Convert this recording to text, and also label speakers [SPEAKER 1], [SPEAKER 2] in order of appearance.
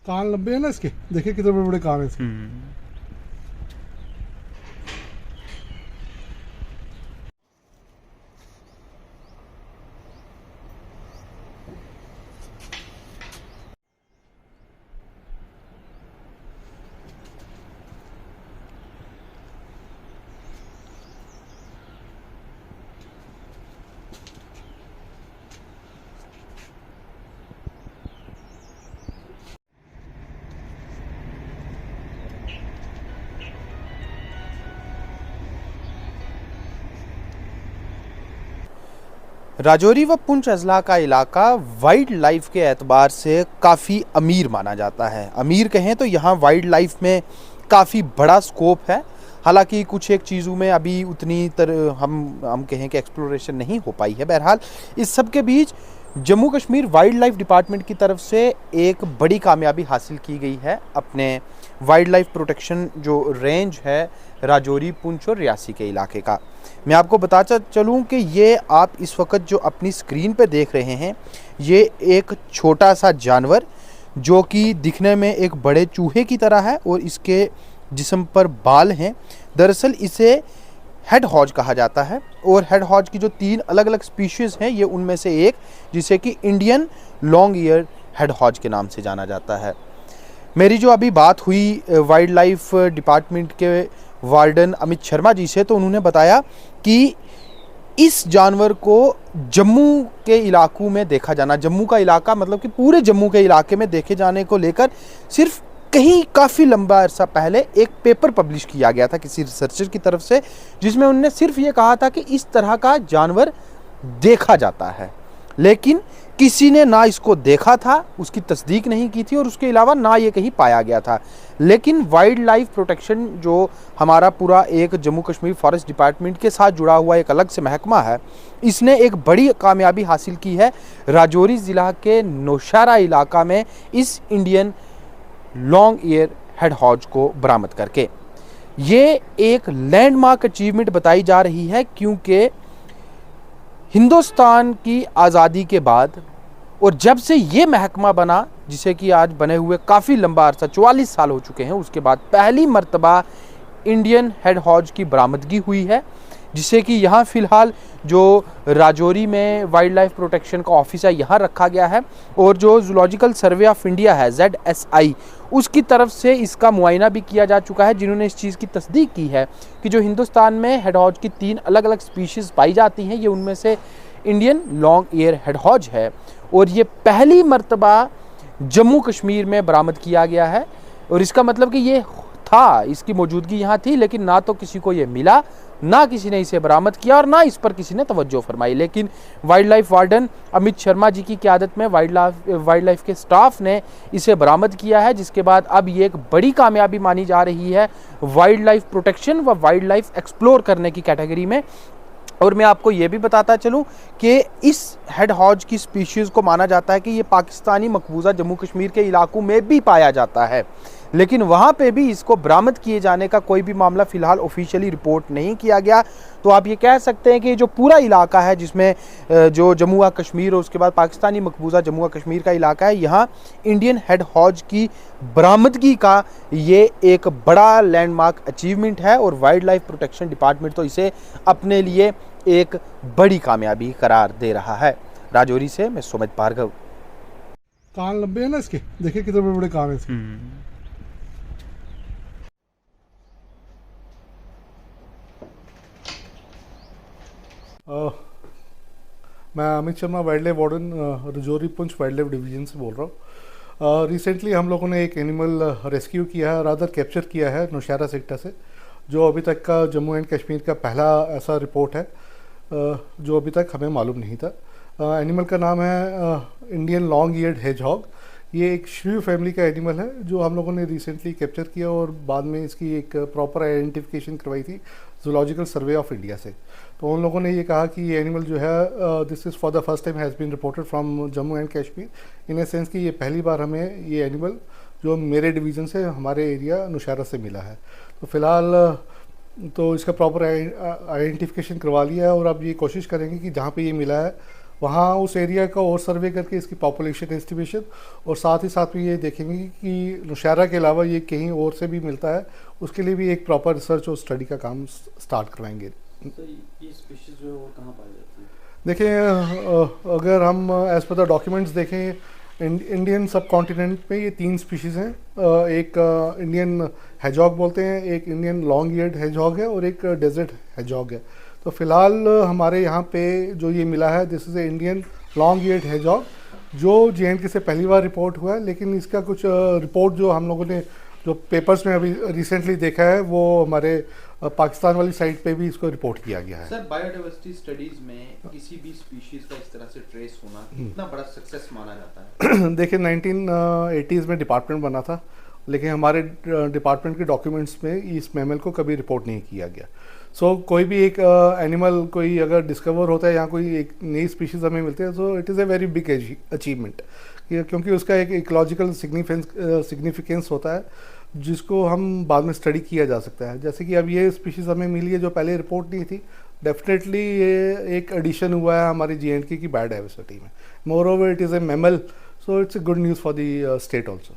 [SPEAKER 1] कान लंबे हैं ना इसके, देखिए कितने बड़े बड़े कान हैं इसके।
[SPEAKER 2] राजौरी व पुंछ अजला का इलाका वाइल्ड लाइफ के एतबार से काफ़ी अमीर माना जाता है। अमीर कहें तो यहाँ वाइल्ड लाइफ में काफ़ी बड़ा स्कोप है। हालांकि कुछ एक चीज़ों में अभी उतनी हम कहें कि एक्सप्लोरेशन नहीं हो पाई है। बहरहाल इस सब के बीच Jammu Kashmir wildlife department की तरफ से एक बड़ी कामयाबी हासिल की गई है अपने वाइल्ड लाइफ प्रोटेक्शन जो रेंज है राजौरी, पुंछ और रियासी के इलाके का। मैं आपको बताता चलूं कि ये आप इस वक्त जो अपनी स्क्रीन पे देख रहे हैं, ये एक छोटा सा जानवर जो कि दिखने में एक बड़े चूहे की तरह है और इसके जिस्म पर बाल हैं। दरअसल इसे हेड हॉज कहा जाता है और हेड हॉज की जो 3 अलग अलग स्पीशीज़ हैं, ये उनमें से एक जिसे कि Indian long ear hedgehog के नाम से जाना जाता है। मेरी जो अभी बात हुई वाइल्ड लाइफ डिपार्टमेंट के वार्डन अमित शर्मा जी से, तो उन्होंने बताया कि इस जानवर को जम्मू के इलाकों में देखा जाना, जम्मू का इलाका मतलब कि पूरे जम्मू के इलाके में देखे जाने को लेकर सिर्फ कहीं काफ़ी लंबा अरसा पहले एक पेपर पब्लिश किया गया था किसी रिसर्चर की तरफ से, जिसमें उन्होंने सिर्फ ये कहा था कि इस तरह का जानवर देखा जाता है, लेकिन किसी ने ना इसको देखा था, उसकी तस्दीक नहीं की थी और उसके अलावा ना ये कहीं पाया गया था। लेकिन वाइल्ड लाइफ प्रोटेक्शन जो हमारा पूरा एक जम्मू कश्मीर फॉरेस्ट डिपार्टमेंट के साथ जुड़ा हुआ एक अलग से महकमा है, इसने एक बड़ी कामयाबी हासिल की है राजौरी ज़िला के नौशहरा इलाका में इस Indian long ear hedgehog को बरामद करके। ये एक लैंडमार्क अचीवमेंट बताई जा रही है, क्योंकि हिंदुस्तान की आज़ादी के बाद और जब से ये महकमा बना, जिसे कि आज बने हुए काफ़ी लंबा अरसा 44 साल हो चुके हैं, उसके बाद पहली मर्तबा इंडियन हेड हॉज की बरामदगी हुई है, जिसे कि यहाँ फ़िलहाल जो राजौरी में वाइल्ड लाइफ प्रोटेक्शन का ऑफिस है यहाँ रखा गया है और जो जूलॉजिकल सर्वे ऑफ इंडिया है ZSI, उसकी तरफ से इसका मुआयना भी किया जा चुका है, जिन्होंने इस चीज़ की तस्दीक की है कि जो हिंदुस्तान में हेड हॉज की 3 अलग अलग स्पीशीज़ पाई जाती हैं, ये उनमें से Indian long ear hedgehog है और ये पहली मर्तबा जम्मू कश्मीर में बरामद किया गया है। और इसका मतलब कि ये था, इसकी मौजूदगी यहाँ थी, लेकिन ना तो किसी को ये मिला, ना किसी ने इसे बरामद किया और ना इस पर किसी ने तवज्जो फरमाई। लेकिन wildlife warden Amit Sharma ji की क़यादत में वाइल्ड लाइफ के स्टाफ ने इसे बरामद किया है, जिसके बाद अब ये एक बड़ी कामयाबी मानी जा रही है वाइल्ड लाइफ प्रोटेक्शन व वाइल्ड लाइफ एक्सप्लोर करने की कैटेगरी में। और मैं आपको ये भी बताता चलूँ कि इस हेड हॉज की स्पीशीज़ को माना जाता है कि ये पाकिस्तानी मकबूजा जम्मू कश्मीर के इलाकों में भी पाया जाता है, लेकिन वहाँ पे भी इसको बरामद किए जाने का कोई भी मामला फ़िलहाल ऑफिशियली रिपोर्ट नहीं किया गया। तो आप ये कह सकते हैं कि जो पूरा इलाका है, जिसमें जो जम्मू व कश्मीर और उसके बाद पाकिस्तानी मकबूजा जम्मू व कश्मीर का इलाका है, यहाँ इंडियन हेड हॉज की बरामदगी का ये एक बड़ा लैंडमार्क अचीवमेंट है और वाइल्ड लाइफ प्रोटेक्शन डिपार्टमेंट तो इसे अपने लिए एक बड़ी कामयाबी करार दे रहा है। राजौरी से मैं सुमित भार्गव।
[SPEAKER 1] कान लंबे हैं ना इसके, देखिए कितने बड़े बड़े कान हैं इसके। मैं Amit Sharma wild life warden Rajouri Poonch wild life division से बोल रहा हूँ। रिसेंटली हम लोगों ने एक एनिमल रेस्क्यू किया है, रादर कैप्चर किया है नौशहरा सेक्टर से, जो अभी तक का जम्मू एंड कश्मीर का पहला ऐसा रिपोर्ट है जो अभी तक हमें मालूम नहीं था। एनिमल का नाम है इंडियन लॉन्ग ईयर्ड हेजहॉग। ये एक श्रीव फैमिली का एनिमल है जो हम लोगों ने रिसेंटली कैप्चर किया और बाद में इसकी एक प्रॉपर आइडेंटिफिकेशन करवाई थी जूलॉजिकल सर्वे ऑफ इंडिया से। तो उन लोगों ने ये कहा कि ये एनिमल जो है this is for the first time has been reported from Jammu and Kashmir, in a sense कि ये पहली बार हमें ये एनिमल जो मेरे डिवीज़न से हमारे एरिया नौशहरा से मिला है। तो फ़िलहाल तो इसका प्रॉपर आइडेंटिफिकेशन करवा लिया है और अब ये कोशिश करेंगे कि जहाँ पे ये मिला है वहाँ उस एरिया का और सर्वे करके इसकी पॉपुलेशन एस्टिमेशन और साथ ही साथ में ये देखेंगे कि नौशहरा के अलावा ये कहीं और से भी मिलता है, उसके लिए भी एक प्रॉपर रिसर्च और स्टडी का काम स्टार्ट करवाएंगे।
[SPEAKER 3] तो ये स्पीशीज जो है वो कहाँ पाई जाती है?
[SPEAKER 1] देखें, अगर हम एज पर द डॉक्यूमेंट्स देखें, इंडियन सब कॉन्टिनेंट में ये 3 स्पीशीज़ हैं। एक इंडियन हेजॉग बोलते हैं, एक इंडियन लॉन्ग ईयर्ड हेजॉग है और एक डेजर्ट हेजॉग है। तो फिलहाल हमारे यहाँ पे जो ये मिला है, this is a Indian long eared hedgehog, जो JNK से पहली बार रिपोर्ट हुआ है। लेकिन इसका कुछ रिपोर्ट जो हम लोगों ने जो पेपर्स में अभी रिसेंटली देखा है, वो हमारे पाकिस्तान वाली साइट पे भी इसको रिपोर्ट किया गया है।
[SPEAKER 2] सर, बायोडाइवर्सिटी स्टडीज में किसी भी स्पीशीज का इस तरह से ट्रेस होना कितना बड़ा सक्सेस माना जाता है?
[SPEAKER 1] देखिए, 1980s में डिपार्टमेंट बना था, लेकिन हमारे डिपार्टमेंट के डॉक्यूमेंट्स में इस मैमल को कभी रिपोर्ट नहीं किया गया। सो कोई भी एक एनिमल कोई अगर डिस्कवर होता है या कोई एक नई स्पीशीज़ हमें मिलती है, so it is a very big achievement, क्योंकि उसका एक इकोलॉजिकल सिग्निफिकेंस होता है जिसको हम बाद में स्टडी किया जा सकता है। जैसे कि अब ये स्पीशीज़ हमें मिली है जो पहले रिपोर्ट नहीं थी, डेफिनेटली ये एक एडिशन हुआ है हमारी JNK की बायोडाइवर्सिटी में। More over it is a mammal, so it's a good news for the state also.